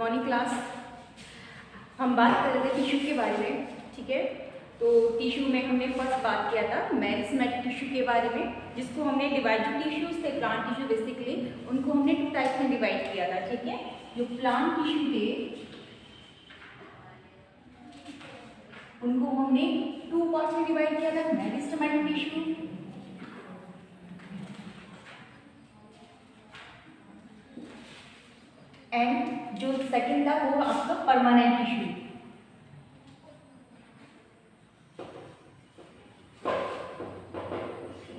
Morning class. हम बात कर रहे थे टिश्यू के बारे में, ठीक है। तो टिश्यू में हमने फर्स्ट बात किया था मेरिस्टेमेटिक टिश्यू के बारे में, जिसको हमने डिवाइड जो टिश्यूज थे प्लांट टिश्यू बेसिकली उनको हमने 2 टाइप में डिवाइड किया था, ठीक है। जो प्लांट टिश्यू थे उनको हमने 2 पार्ट्स में डिवाइड किया था, मेरिस्टेमेटिक टिश्यू एंड जो सेकंड था वो आपका परमानेंट टिश्यू।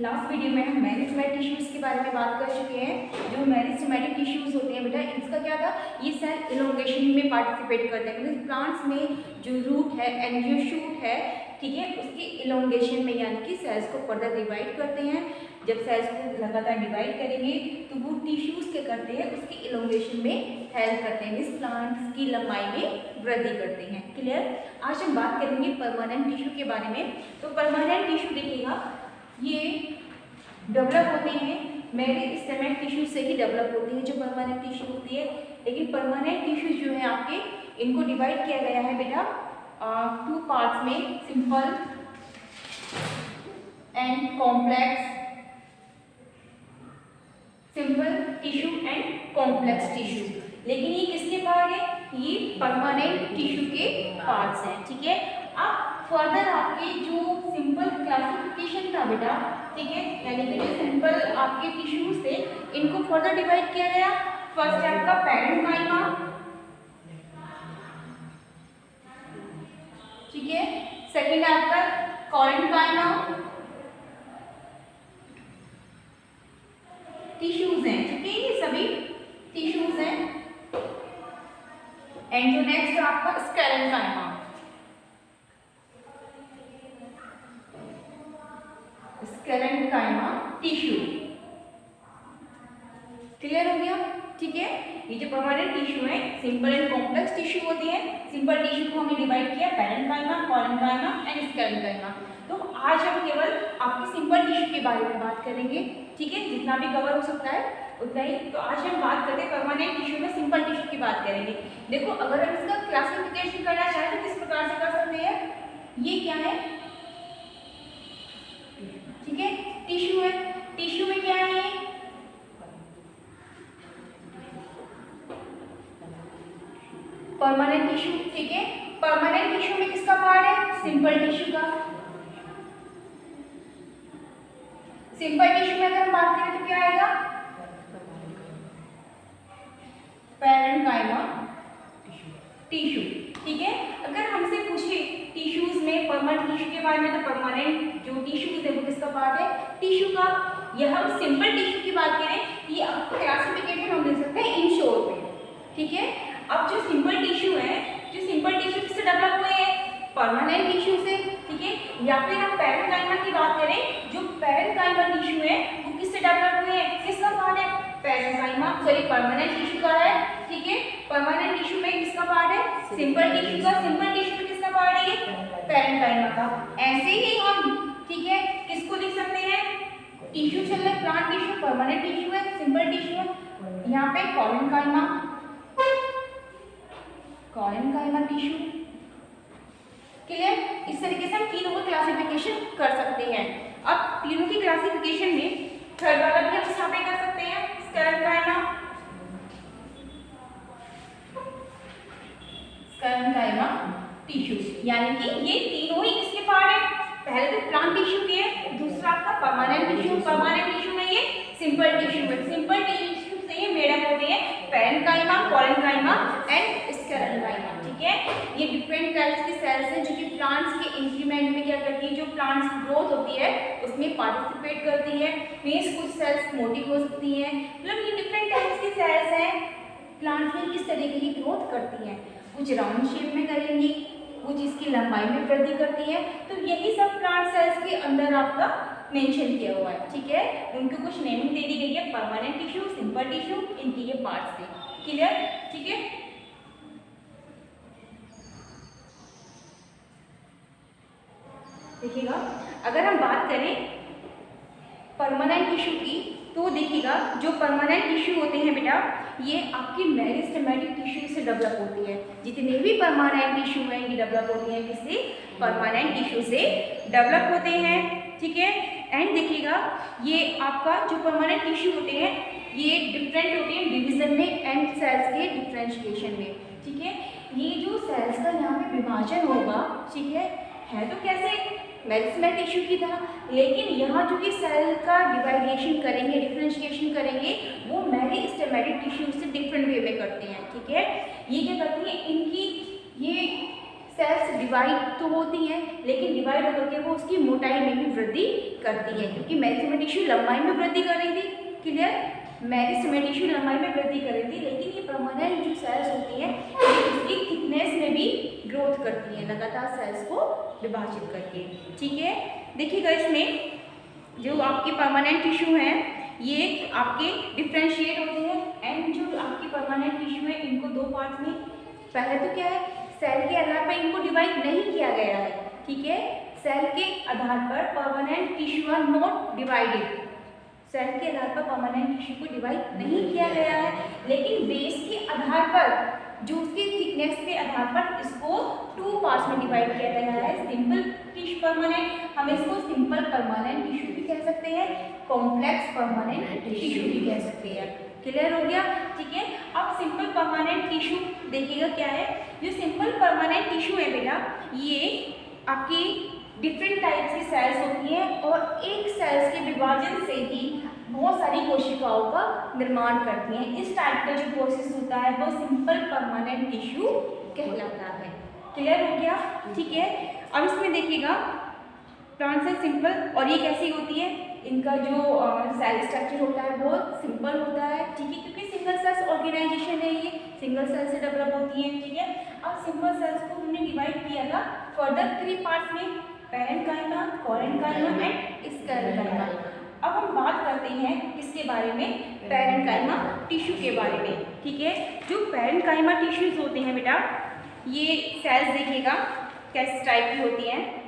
लास्ट वीडियो में हम मेरिस्टेमेटिक टिश्यूज के बारे में बात कर चुके हैं। जो मेरिस्टेमेटिक टिश्यूज होते हैं बेटा, इसका क्या था, ये सेल इलोंगेशन में पार्टिसिपेट करते हैं। मतलब प्लांट्स में जो रूट है एंड जो शूट है, ठीक है, उसके इलोंगेशन में यानी कि सेल्स को फर्दर डिवाइड करते हैं। जब सेल्स को लगातार डिवाइड करेंगे तो वो टिश्यूज क्या करते हैं, उसके इलोंगेशन में हेल्प करते हैं, इस प्लांट्स की लंबाई में वृद्धि करते हैं। क्लियर। आज हम बात करेंगे परमानेंट टिश्यू के बारे में। तो परमानेंट टिश्यू देखिएगा, ये डेवलप होते हैं मेरिस्टेमेटिक टिश्यू से ही डेवलप होती है जो परमानेंट टिश्यू होती है। लेकिन परमानेंट टिश्यू जो है आपके, इनको डिवाइड किया गया है बेटा 2 पार्ट्स में, simple and complex, simple tissue and complex tissue. लेकिन ये किसके पार्ट है, ये परमानेंट टिश्यू के पार्ट्स हैं, ठीक है। अब फर्दर आपके जो सिंपल क्लासिफिकेशन था बेटा, ठीक है, यानी कि जो सिंपल आपके टिश्यूज थे इनको फर्दर डिवाइड किया गया। फर्स्ट है आपका पैरेन्काइमा, ठीक है। सेकंड है आपका कोलेनकाइमा, टिश्यूज हैं, ठीक है, ये सभी टिश्यूज हैं। एंड जो नेक्स्ट है आपका स्केलेनकाइमा, स्केलेनकाइमा टिश्यू। क्लियर हो गया, ठीक है। ये जो परमानेंट टिश्यू है सिंपल एंड कॉम्प्लेक्स टिश्यू होती है। सिंपल टिश्यू को हमने डिवाइड किया पैरेन्काइमा, कोलेनकाइमा एंड स्केलेनकाइमा। तो आज हम केवल आपके सिंपल टिश्यू के बारे में बात करेंगे, ठीक है, जितना भी कवर हो सकता है उतना ही। तो आज हम बात करते हैं परमानेंट टिश्यू में सिंपल टिश्यू की बात करेंगे। देखो, अगर हम इसका क्लासिफिकेशन करना चाहें तो किस प्रकार से कर सकते हैं। ये क्या है, ठीक है, टिश्यू है। टिश्यू में क्या है, परमानेंट टिश्यू, ठीक है। परमानेंट टिश्यू में किसका पार्ट है, सिंपल टिश्यू का। सिंपल टिश्यू में अगर हम बात करें तो क्या आएगा, पैरेन्काइमा टिश्यू, ठीक है। अगर हमसे पूछे टिश्यूज में परमानेंट टिश्यू के बारे में, तो परमानेंट जो टिश्यूज है वो किसका पार्ट है, टिश्यू का। यह हम सिंपल टिश्यू की बात करें, ये आपको क्लासिफिकेशन हम दे सकते हैं इन शॉर्ट में, ठीक है। अब जो सिंपल टिश्यू है, जो सिंपल टिश्यू किससे डेवलप हुए हैं, परमानेंट टिश्यू से, ठीक है। या फिर हम पैरेन्काइमा की बात करें, जो पैरेन्काइमा टिश्यू है वो किससे डेवलप हुए हैं, किसका पार्ट है, पैरेन्काइमा, सॉरी परमानेंट टिश्यू का है, ठीक है। परमानेंट टिश्यू में किसका पार्ट है, सिंपल टिश्यू का। सिंपल टिश्यू में किसका पार्ट है, ये पैरेन्काइमा का। ऐसे ही हम, ठीक है, किसको लिख सकते हैं, टिश्यू चल रहा है, प्लांट टिश्यू परमानेंट टिश्यू है, सिंपल टिश्यू है, यहाँ पे कोलेनकाइमा, कोलेनकाइमा टिश्यू। क्लियर। इस तरीके से हम तीनों को क्लासिफिकेशन कर सकते हैं। अब तीनों की क्लासिफिकेशन में थर्ड वाला भी हम यहाँ पे कर सकते हैं, स्केलेनकाइमा, स्केलेनकाइमा टिश्यू, यानी कि ये तीनों ही किसके पार्ट है, पहले तो प्लांट टिश्यू के है, दूसरा आपका परमानेंट टिश्यू। परमानेंट टिश्यू में ये सिंपल टिश्यू है, सिंपल टिश्यू से ये मेड अप होते हैं पैरेन्काइमा, कोलेनकाइमा एंड स्केलेनकाइमा, ठीक है। ये डिफरेंट टाइप्स के सेल्स हैं जो कि प्लांट्स के इंक्रीमेंट में क्या करती है, जो प्लांट्स की ग्रोथ होती है उसमें पार्टिसिपेट करती है। मीन्स कुछ सेल्स मोटी हो सकती हैं, मतलब ये डिफरेंट टाइप्स के सेल्स हैं, प्लांट्स में किस तरीके की ग्रोथ करती हैं। कुछ राउंड शेप में करेंगी, कुछ इसकी लंबाई में वृद्धि करती है। तो यही सब प्लांट सेल्स के अंदर आपका मेंशन किया हुआ है, ठीक है। उनको कुछ नेमिंग दे दी गई है, परमानेंट टिश्यू, सिंपल टिश्यू, इनके ये पार्ट्स थे। क्लियर, ठीक है। देखिएगा, अगर हम बात करें परमानेंट टिश्यू की, तो देखिएगा जो परमानेंट टिश्यू होते हैं बेटा, ये आपकी मेरिस्टेमेटिक टिश्यू से डेवलप होती है। जितने भी परमानेंट टिश्यू हैं ये डेवलप होती हैं किससे? परमानेंट टिश्यू से डेवलप होते हैं, ठीक है। एंड देखिएगा ये आपका जो परमानेंट टिश्यू होते हैं ये डिफरेंट होते हैं डिवीजन में एंड सेल्स के डिफ्रेंशिएशन में, ठीक है। ये जो सेल्स का यहाँ पे विभाजन होगा, ठीक है तो कैसे? मेरिस्टेमेटिक टिश्यू की तरह, लेकिन यहाँ जो कि सेल का डिवाइडेशन करेंगे, डिफ्रेंशिएशन करेंगे, वो मेरिस्टेमेटिक टिश्यू से डिफरेंट वे में करते हैं, ठीक है। ये क्या करती हैं? इनकी ये सेल्स डिवाइड तो होती हैं, लेकिन डिवाइड होकर के वो उसकी मोटाई में भी वृद्धि करती है, क्योंकि मेरिस्टेमेटिक टिश्यू लंबाई में वृद्धि कर रही थी, क्लियर। मेरिस्टेमेटिक टिश्यू लंबाई में वृद्धि कर रही थी, लेकिन ये परमानेंट जो सेल्स होती हैं ये उसकी थिकनेस में भी ग्रोथ करती हैं, लगातार सेल्स को विभाजित करके, ठीक है। देखिएगा इसमें जो आपके परमानेंट टिश्यू हैं ये आपके डिफ्रेंशिएट होते हैं, एंड जो आपकी परमानेंट टिश्यू है इनको दो पार्ट में, पहले तो क्या है, सेल के आधार पर इनको डिवाइड नहीं किया गया है, ठीक है। सेल के आधार पर permanent tissue are not divided, cell के आधार पर परमानेंट टिश्यू को डिवाइड नहीं किया गया है, लेकिन बेस के आधार पर जो उसकी थिकनेस के आधार पर इसको टू पार्ट्स में डिवाइड किया गया है। सिंपल टिश्यू परमानेंट, हम इसको सिंपल परमानेंट टिश्यू भी कह सकते हैं, कॉम्प्लेक्स परमानेंट टिश्यू भी कह सकते हैं, क्लियर हो गया, ठीक है। अब सिंपल परमानेंट टिश्यू देखिएगा क्या है। जो सिंपल परमानेंट टिश्यू है बेटा, ये आपकी डिफरेंट टाइप्स की सेल्स होती हैं और एक सेल्स के विभाजन से ही बहुत सारी कोशिकाओं का निर्माण करती हैं। इस टाइप का जो प्रोसेस होता है वो सिंपल परमानेंट टिश्यू कहलाता है, क्लियर हो गया, ठीक है। अब इसमें देखिएगा प्लांट सेल सिंपल, और ये कैसी होती है, इनका जो सेल स्ट्रक्चर होता है वो सिंपल होता है, ठीक है, क्योंकि सिंगल सेल्स ऑर्गेनाइजेशन है, ये सिंगल सेल से डेवलप होती है, ठीक है। अब सिंपल सेल्स को हमने डिवाइड किया था फर्दर 3 पार्ट्स में, पैरेन्काइमा, कोरेन्काइमा एंड स्क्लेरेन्काइमा। अब हम बात करते हैं किसके बारे में? पैरेन्काइमा टिश्यू के बारे में, ठीक है। जो पैरेन्काइमा टिश्यूज होते हैं बेटा, ये सेल्स देखिएगा किस टाइप की होती हैं।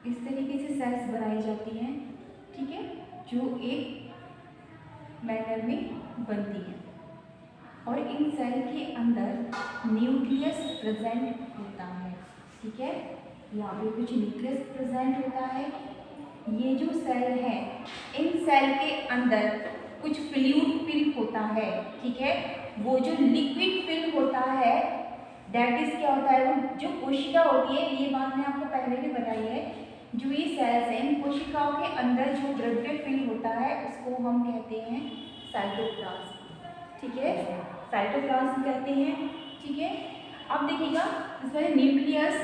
इस तरीके से सेल्स बनाई जाती हैं, ठीक है, जो एक मैनर में बनती है, और इन सेल के अंदर न्यूक्लियस प्रेजेंट होता है, ठीक है। यहाँ पे कुछ न्यूक्लियस प्रेजेंट होता है। ये जो सेल है, इन सेल के अंदर कुछ फ्लूइड फिल्म होता है, ठीक है। वो जो लिक्विड फिल्म होता है दैट इज क्या होता है, वो जो कोशिका होती है, ये बात मैं आपको पहले भी बताई है, जो ये सेल्स हैं, इन कोशिकाओं के अंदर जो द्रव्य फिल्म होता है उसको हम कहते हैं साइटोप्लाज्म, ठीक है, साइटोप्लाज्म कहते हैं, ठीक है। अब देखिएगा इसमें न्यूक्लियस,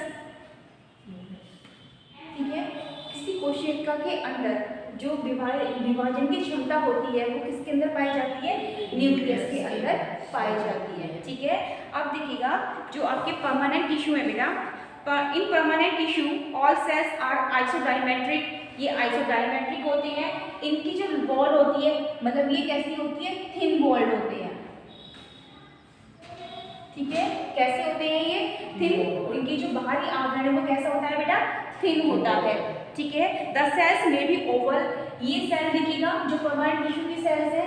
ठीक है, किसी कोशिका के अंदर जो विभाजन की क्षमता होती है वो किसके अंदर पाई जाती है? न्यूक्लियस के अंदर पाई जाती है, ठीक है। अब देखिएगा जो आपके परमानेंट टिश्यू है बेटा, in permanent tissue all cells are isodiametric, ये आइसोडायमेट्रिक होते हैं। इनकी जो वॉल होती है, मतलब ये कैसी होती है? थिन वॉल्ड होते हैं, ठीक है। कैसे होते हैं ये? थिन, इनकी जो बाहरी आवरण है वो कैसा होता है बेटा? थिन होता है, ठीक है। द सेल्स में भी ओवल, ये सेल देखिएगा जो परमानेंट टिश्यू की सेल्स है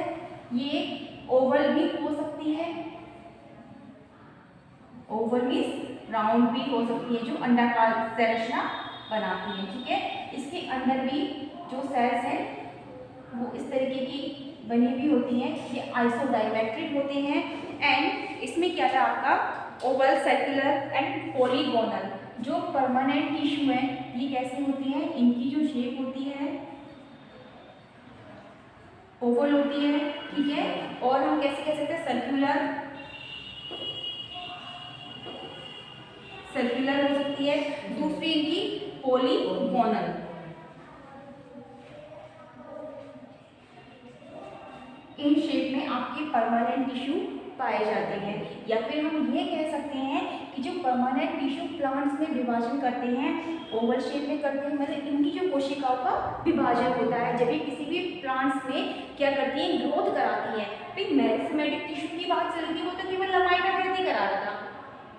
ये ओवल भी हो सकती है, ओवल मीन्स राउंड भी हो सकती है, जो अंडाकार संरचना बनाती है, ठीक है। इसके अंदर भी जो सेल्स हैं वो इस तरीके की बनी हुई होती हैं, ये आइसोडायमेट्रिक होते हैं। एंड इसमें क्या था आपका? Oval, circular and polygonal. जो परमानेंट टिश्यू है ये कैसी होती हैं? इनकी जो शेप होती है ओवल होती है, ठीक है। और हम कैसे कह सकते हैं? सर्कुलर, सर्कुलर हो सकती है। दूसरी इनकी पॉलीगोनल। इन शेप में आपके परमानेंट टिश्यू पाए जाते हैं। या फिर हम ये कह सकते हैं कि जो परमानेंट टिश्यू प्लांट्स में विभाजन करते हैं, ओवल शेप में करते हैं, मतलब इनकी जो कोशिकाओं का विभाजन होता है जब ये किसी भी प्लांट्स में क्या करती है, ग्रोथ कराती है। फिर मेरिस्टेमेटिक टिश्यू की बात चल रही है, वो तो केवल लंबाई में वृद्धि करा रहा था,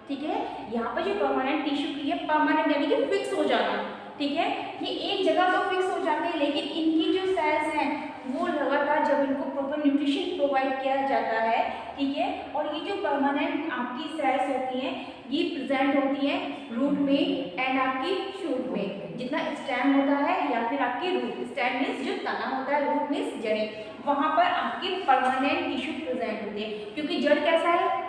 ठीक है। यहाँ पर जो परमानेंट टिश्यू की है, परमानेंट यानी कि फिक्स हो जाना, ठीक है, ये एक जगह तो फिक्स हो जाते हैं, लेकिन इनकी जो सेल्स हैं वो लगातार जब इनको प्रॉपर न्यूट्रिशन प्रोवाइड किया जाता है, ठीक है, और ये जो परमानेंट आपकी सेल्स होती हैं ये प्रेजेंट होती हैं रूट में एंड आपकी शूट में, जितना स्टेम होता है या फिर आपकी रूट, स्टेम मीन्स जो तना होता है, रूट मीन्स जड़ें, वहाँ पर आपके परमानेंट टिश्यू प्रेजेंट होते हैं। क्योंकि जड़ कैसा है,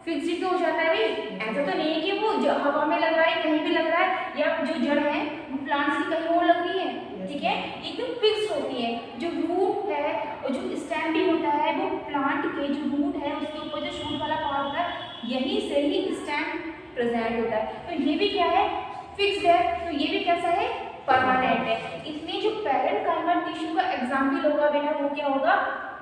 फिक्स तो हो जाता है भाई, ऐसा तो नहीं है कि वो हवा में लग रहा है, कहीं भी लग रहा है, या जो जड़ है वो प्लांट्स की कहीं और लग रही है, ठीक है, एकदम फिक्स होती है। जो रूट है और जो स्टेम भी होता है वो प्लांट के जो रूट है उसके ऊपर जो शूट वाला पार्ट होता है यहीं से ही स्टेम प्रेजेंट होता है, तो ये भी क्या है, फिक्स्ड है, तो ये भी कैसा है, परमानेंट है। इसमें जो पैरेन्काइमल टिश्यू का एग्जाम्पल होगा बेटा वो क्या होगा,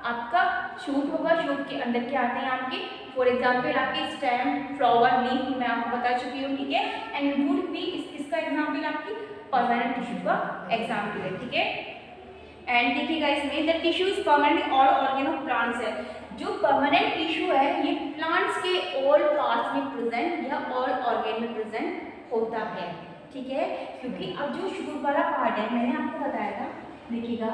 आपका शूट होगा, शूट के अंदर क्या आते हैं आपके, फॉर एग्जाम्पल आपके स्टेम, फ्लावर, लीफ मैं आपको बता चुकी हूँ, ठीक है, एंड रूट भी इसका एग्जाम्पल आपकी परमानेंट टिश्यू का एग्जाम्पल है, ठीक है। एंड देखिएगा इसमें the tissue is permanent all organ of plants है, जो परमानेंट टिश्यू है ये प्लांट्स के ऑल पार्ट्स में प्रेजेंट या ऑल ऑर्गन में प्रेजेंट होता है, ठीक है, क्योंकि अब जो शूट वाला पार्ट है मैंने आपको बताया था, देखिएगा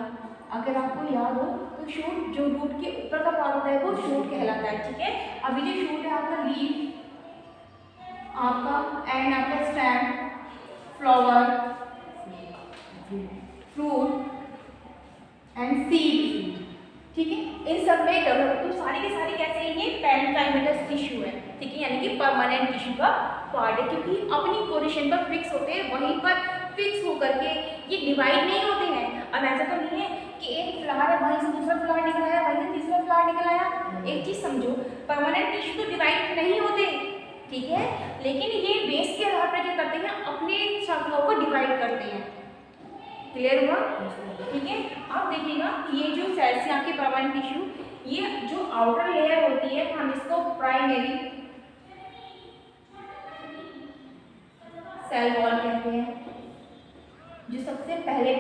अगर आपको याद हो तो शूट जो रूट के ऊपर का पार्ट होता है वो शूट कहलाता है, ठीक है। अभी जो शूट है आपका लीफ आपका एंड आपका stem, flower, fruit and seed, ठीक है, इन सब में डेवलप, तो सारी के सारी कैसे हैं, ये पैरेन्काइमल टिश्यू है, ठीक है, यानी कि परमानेंट टिश्यू का पार्ट है, क्योंकि अपनी पोजीशन पर फिक्स होते हैं, वहीं पर फिक्स होकर के ये डिवाइड नहीं होते हैं। अब ऐसा तो नहीं है कि एक फ्लावर है वहीं से दूसरा फ्लावर निकल आया, वहीं से तीसरा फ्लावर निकल आया, एक चीज समझो, परमानेंट टिश्यू तो डिवाइड नहीं होते, ठीक है, लेकिन ये बेस के आधार पर क्या करते हैं, अपने शाखाओं को डिवाइड करते हैं, क्लियर हुआ, ठीक है। अब देखिएगा ये जो सेल्स यहाँ के परमानेंट टिश्यू, ये जो आउटर लेयर होती है हम इसको प्राइमरी सेल वॉल कहते हैं, जो सबसे पहले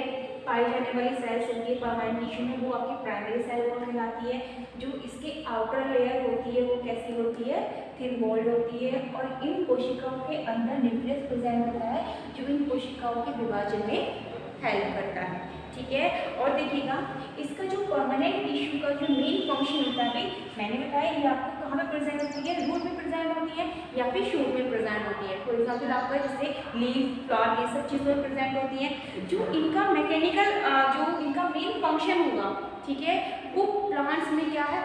पाई जाने वाली सेल्स होती है परमानेंट टिश्यू में वो आपकी प्राइमरी सेल वॉल कहलाती है। जो इसके आउटर लेयर होती है वो कैसी होती है, थिन वॉल्ड होती है, और इन कोशिकाओं के अंदर न्यूक्लियस प्रेजेंट होता है जो इन कोशिकाओं के विभाजन में हेल्प करता है, ठीक है। और देखिएगा इसका जो परमानेंट टिश्यू का जो मेन फंक्शन होता है, मैंने बताया ये आपको कहाँ पे प्रेजेंट होती है, रूट में प्रेजेंट होती है या फिर शूट में प्रेजेंट होती है। फॉर एग्जाम्पल आपका जैसे लीफ, फ्लावर, ये सब चीज़ों में प्रेजेंट होती है। जो इनका मैकेनिकल जो इनका मेन फंक्शन होगा, ठीक है, वो प्लांट्स में क्या है,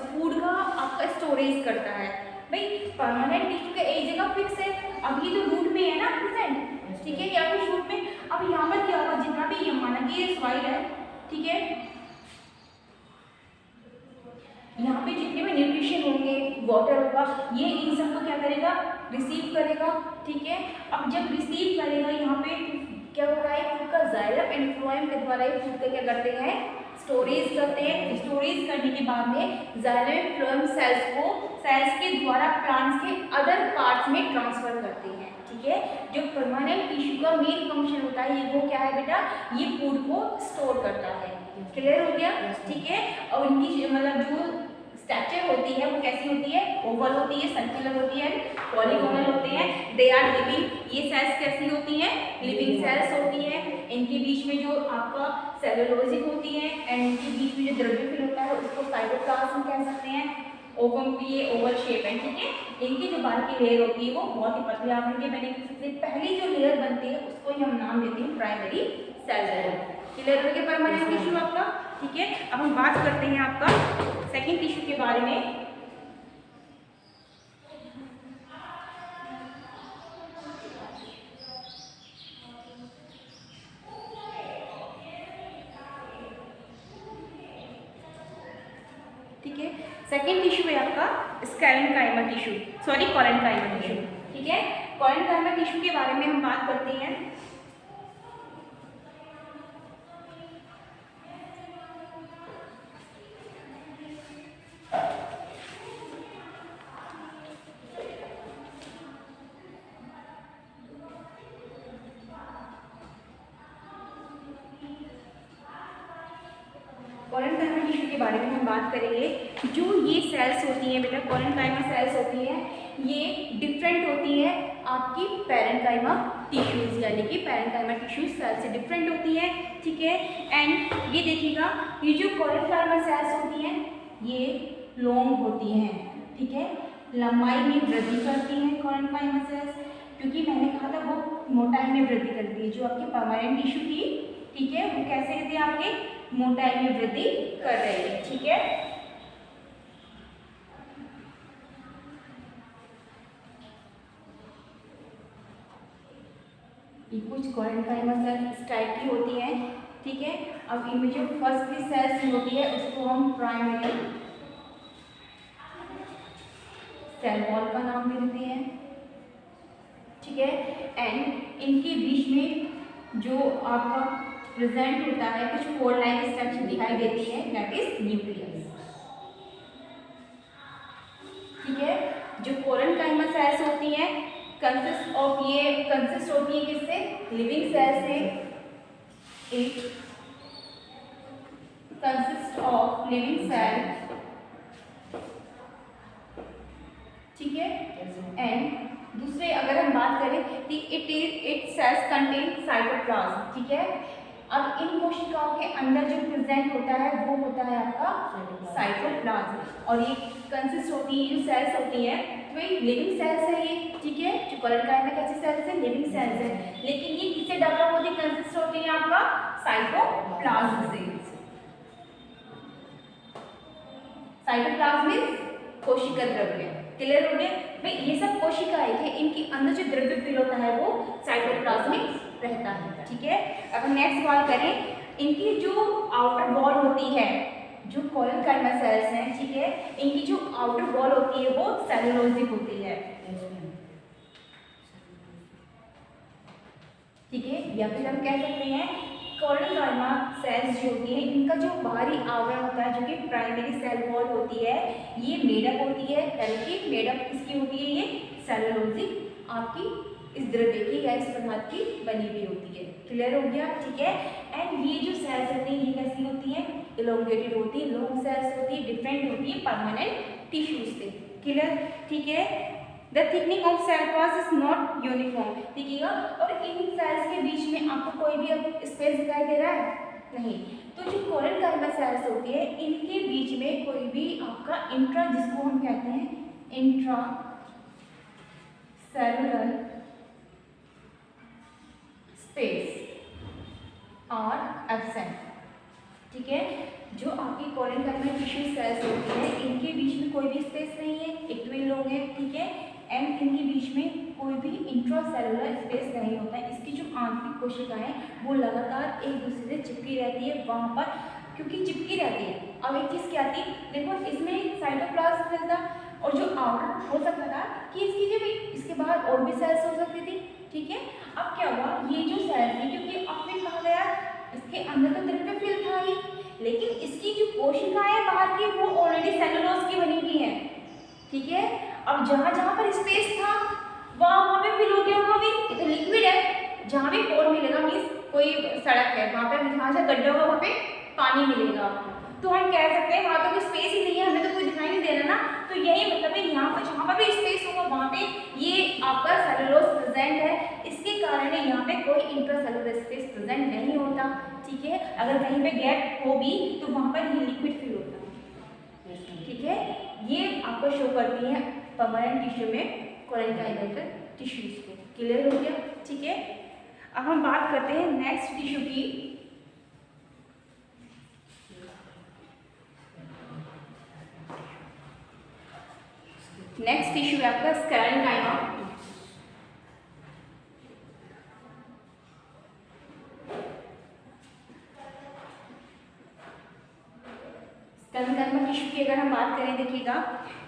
फूड का आपका स्टोरेज करता है। भाई परमानेंट टिश्यू का एक जगह फिक्स है, अब ये तो रूट में है ना प्रेजेंट, ठीक है, या फिर शूट में। अब यहाँ पर क्या होगा, जितना भी ये माना कि ये सॉइल है, ठीक है, यहाँ पे जितने भी न्यूट्रिशन होंगे, वाटर होगा, ये इन सबको क्या करेगा, रिसीव करेगा, ठीक है। अब जब रिसीव करेगा यहाँ पे क्या हो रहा है, फूड का जाइलम एंड फ्लोएम के द्वारा ये फूड का क्या करते हैं, स्टोरेज करते हैं। स्टोरेज करने के बाद में जाइलम फ्लोएम सेल्स के द्वारा प्लांट्स के अदर पार्ट्स में ट्रांसफर करते हैं, ठीक है। जो परमानेंट टिश्यू का मेन फंक्शन होता है ये वो क्या है बेटा, ये फूड को स्टोर करता है, क्लियर हो गया, ठीक है। और उनकी मतलब जो स्ट्रक्चर होती है वो कैसी होती है, ओवल होती है, सर्कुलर होती है, पॉलीगोनल होते हैं, दे आर लिविंग। ये सेल्स कैसी होती हैं, लिविंग सेल्स होती हैं। इनके बीच में जो आपका सेलुलोजिक होती है एंड इनके बीच में जो द्रव्यफिल होता है उसको साइटोप्लाज्म कह सकते हैं। ओवम भी ये ओवल शेप है, ठीक है। इनकी जो बाहर की लेयर होती है वो बहुत ही पतले आवरण के बने, सबसे पहली जो लेयर बनती है उसको ही हम नाम देते हैं प्राइमरी सेल लेयर। क्लियर हो गया परमानेंट टिश्यू आपका, ठीक है। अब हम बात करते हैं आपका सेकेंड टिश्यू के बारे में। ठीक है, सेकेंड टिश्यू है आपका स्कैलेनकाइमल टिश्यू, सॉरी कोलेनकाइमल टिश्यू, ठीक है। कोलेनकाइमल टिश्यू के बारे में हम बात करते हैं। बारे में हम बात करेंगे। जो ये सेल्स होती हैं बेटा, कोरेनकाइमा सेल्स होती हैं, ये डिफरेंट होती है आपकी पैरेंकाइमा टिश्यूज़, यानी कि पैरेंकाइमा टिश्यूज सेल से डिफरेंट होती है, ठीक है। एंड ये देखिएगा, ये जो कोरेनकाइमा सेल्स होती हैं ये लॉन्ग होती हैं, ठीक है, लंबाई में वृद्धि करती हैं कोरेनकाइमा सेल्स, क्योंकि मैंने कहा था वो मोटाई में वृद्धि करती है। जो आपकी परमानेंट टिश्यू थी, ठीक है, वो कैसे कहते हैं, आपके मोटाई में वृद्धि कर रही है, ठीक है। ये कुछ कोरेनकाइमा सेल्स इस टाइप की होती हैं, ठीक है। अब इनमें जो फर्स्ट की सेल्स होती है उसको हम प्राइमरी सेल वॉल का नाम देते हैं, ठीक है। एंड इनके बीच में जो आपका प्रेजेंट होता है कुछ फोल्ड लाइन स्ट्रक्चर दिखाई देती है, दैट इज न्यूक्लियस, ठीक है। जो कोरेनकाइमा सेल्स होती हैं कंसिस्ट होती है किससे, लिविंग सेल से। It consist of living cell, ठीक है। एंड दूसरे अगर हम बात करें कि इट सेल्स कंटेन साइटोप्लाज्म, ठीक है। अब इन कोशिकाओं के अंदर जो प्रेजेंट होता है वो होता है आपका साइटोप्लाज्म, और ये कंसिस्ट होती है, जो सेल्स होती है तो ये लिविंग सेल्स है ये, ठीक है। जो कोरेनकाइमा कैसी सेल्स है, लिविंग सेल्स है, लेकिन ये किससे डेवलप होती है, कंसिस्ट होती है आपका साइटोप्लाज्म से। साइटोप्लाज्म मींस कोशिका द्रव्य, क्लियर हो गया भाई। ये सब कोशिकाएं हैं, इनके अंदर जो द्रव्य फील होता है वो साइटोप्लाज्म में रहता है, ठीक है। अब हम नेक्स्ट बात करें, इनकी जो आउटर वॉल होती है, जो कोरेनकाइमा सेल्स हैं, ठीक है, इनकी जो आउटर वॉल होती है वो सेलुलोजिक होती है, ठीक है। या फिर हम कह सकते हैं कोरेनकाइमा सेल्स जो होती है इनका जो बाहरी आवरण होता है, जो कि प्राइमरी सेल वॉल होती है, ये मेडअप होती है, यानी कि मेडअप किसकी होती है, ये सेलुलोजिक आपकी इस द्रव्य की या इस पदार्थ की बनी हुई होती है, क्लियर हो गया, ठीक है। एंड ये जो सेल्स होती है ये कैसी होती है, इलोंगेटेड होती है, लॉन्ग सेल्स होती है, डिफरेंट होती है परमानेंट टिश्यूज से, क्लियर, ठीक है। The thickening of cell wall is not uniform, देखिएगा, और इन सेल्स के बीच में आपको कोई भी अब स्पेस दिखाई दे रहा है, नहीं। तो जो कोरेनकाइमा सेल्स होती है इनके बीच में कोई भी आपका इंट्रा, जिसको हम कहते हैं इंट्रा सेलुलर स्पेस और एब्सेंट, ठीक है। जो आपकी कोरेनकाइमा टिश्यू सेल्स होती है इनके बीच में कोई भी स्पेस नहीं है, एक तो लोग हैं, ठीक है। एंड इनके बीच में कोई भी इंट्रासेलुलर स्पेस नहीं होता है। इसकी जो आंतरिक कोशिकाएं वो लगातार एक दूसरे से चिपकी रहती है वहाँ पर, क्योंकि चिपकी रहती है। अब एक चीज़ क्या थी, देखो इसमें साइटोप्लाज्म मिलता और जो आउटर हो सकता था कि इसकी जो भी इसके बाहर और भी सेल्स हो सकती थी, ठीक है। अब क्या हुआ, ये जो सेल थी, क्योंकि अब फिर कहा गया इसके अंदर तो द्रव्य फील था ही, लेकिन इसकी जो कोशिकाएं बाहर की वो ऑलरेडी सेलुलोज की बनी हुई है, ठीक है। अब जहाँ जहाँ पर स्पेस था वहाँ पे फिल हो गया होगा, भी ये तो लिक्विड है, जहाँ भी पोर मिलेगा मीन्स कोई सड़क है वहाँ पे, जहाँ से गड्ढा होगा वहाँ पे पानी मिलेगा आपको, तो हम कह सकते हैं वहाँ तो कोई स्पेस ही नहीं है, हमें तो कोई दिखाई नहीं दे रहा ना। तो यही मतलब है, यहाँ पर जहाँ पर भी स्पेस होगा वहाँ पे ये आपका सेलुलोज प्रेजेंट है, इसके कारण यहाँ पे कोई इंट्रासेलुलर स्पेस प्रेजेंट नहीं होता, ठीक है। अगर कहीं पे गैप हो भी तो वहाँ पर ये लिक्विड फील होता है, ठीक है। ये आपको शो करती है परमानेंट टिश्यू में कोरेनकाइमा टिश्यूज को, क्लियर हो गया, ठीक है। अब हम बात करते हैं नेक्स्ट टिश्यू की। नेक्स्ट टिश्यू है आपका स्क्लेरेनकाइमा। स्क्लेरेनकाइमा टिश्यू की अगर हम बात करें, देखिएगा,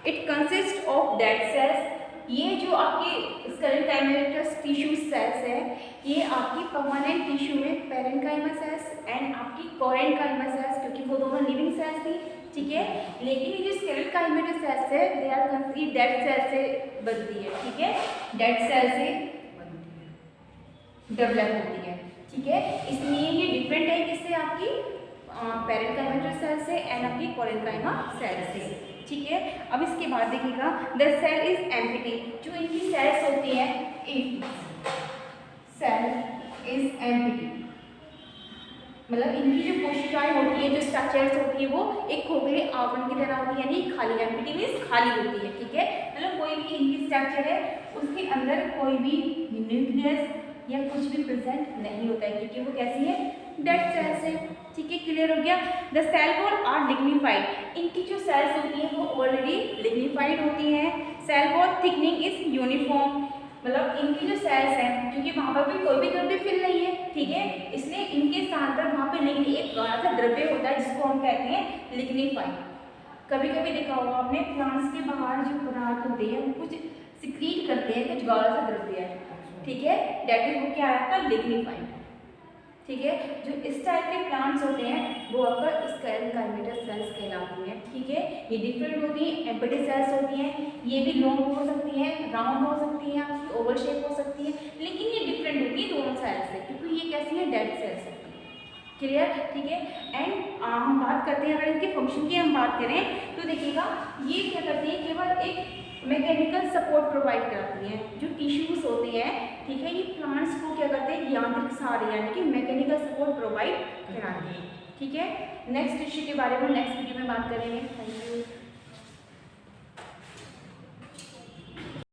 it consist of dead cells. ये जो आपकी स्क्लेरेनकाइमा टिश्यू सेल्स है ये आपकी परमानेंट टिश्यू में पैरेंकाइमा सेल्स एंड आपकी कोरेनकाइमा सेल्स, क्योंकि वो दोनों लिविंग सेल्स थी, ठीक है। लेकिन ये जो स्क्लेरेनकाइमा सेल्स है they are consist dead cell से बनती है, ठीक है, डेड सेल से डेवलप होती है, ठीक है। इसलिए ये डिफरेंट है किससे, आपकी पैरेन्काइमा सेल से एंड आपकी कोरेन्काइमा सेल से, ठीक है। अब इसके बाद देखिएगा द सेल इज एम्प्टी, जो इनकी सेल्स होती है, इफ सेल इज एम्प्टी, मतलब इनकी जो कोशिकाएं होती है, जो स्ट्रक्चर्स होती है वो एक खोखले आवरण की तरह होती है, यानी खाली, एम्प्टी मीन्स खाली होती है, ठीक है। मतलब कोई भी इनकी स्ट्रक्चर है उसके अंदर कोई भी न्यूक्लियस या कुछ भी प्रेजेंट नहीं होता है, क्योंकि वो कैसी है, डेड सेल्स है, ठीक है। क्लियर हो गया। The cell wall are lignified, इनकी जो सेल्स होती हैं वो ऑलरेडी लिग्निफाइड होती हैं। Cell wall thickening is uniform, मतलब इनकी जो सेल्स हैं, क्योंकि वहाँ पर भी कोई भी द्रव्य फिल नहीं है, ठीक है, इसलिए इनके स्थान पर वहाँ पे लिग्नि एक गाढ़ा सा द्रव्य होता है जिसको हम कहते हैं लिग्निफाइड। कभी कभी देखा होगा आपने प्लांट्स के बाहर जो पदार्थ होते हैं वो कुछ सिक्रीट करते हैं, कुछ गाढ़ा सा द्रव्य है, ठीक है, डेट इज वो क्या आता है, लिग्निफाइड, ठीक है। जो इस टाइप के प्लांट्स होते हैं वो आपका पैरेन्काइमा सेल्स कहलाती हैं, ठीक है। ये डिफरेंट होती हैं, एम्प्टी सेल्स होती हैं, ये भी लॉन्ग हो सकती हैं, राउंड हो सकती हैं, आपकी ओवल शेप हो सकती है, लेकिन ये डिफरेंट होती है दोनों सेल्स से, क्योंकि ये कैसी है, डेड सेल्स होती है, क्लियर, ठीक है। एंड हम बात करते हैं, अगर इनके फंक्शन की हम बात करें तो देखिएगा ये क्या करती है, केवल एक मैकेनिकल सपोर्ट प्रोवाइड कराती हैं। जो टिश्यूज होते हैं, ठीक है, ये प्लांट्स को क्या करते हैं, यांत्रिक सहारे यानी कि मैकेनिकल सपोर्ट प्रोवाइड कराते हैं, ठीक है। नेक्स्ट टिश्यू के बारे में नेक्स्ट वीडियो में बात करेंगे। Thank you.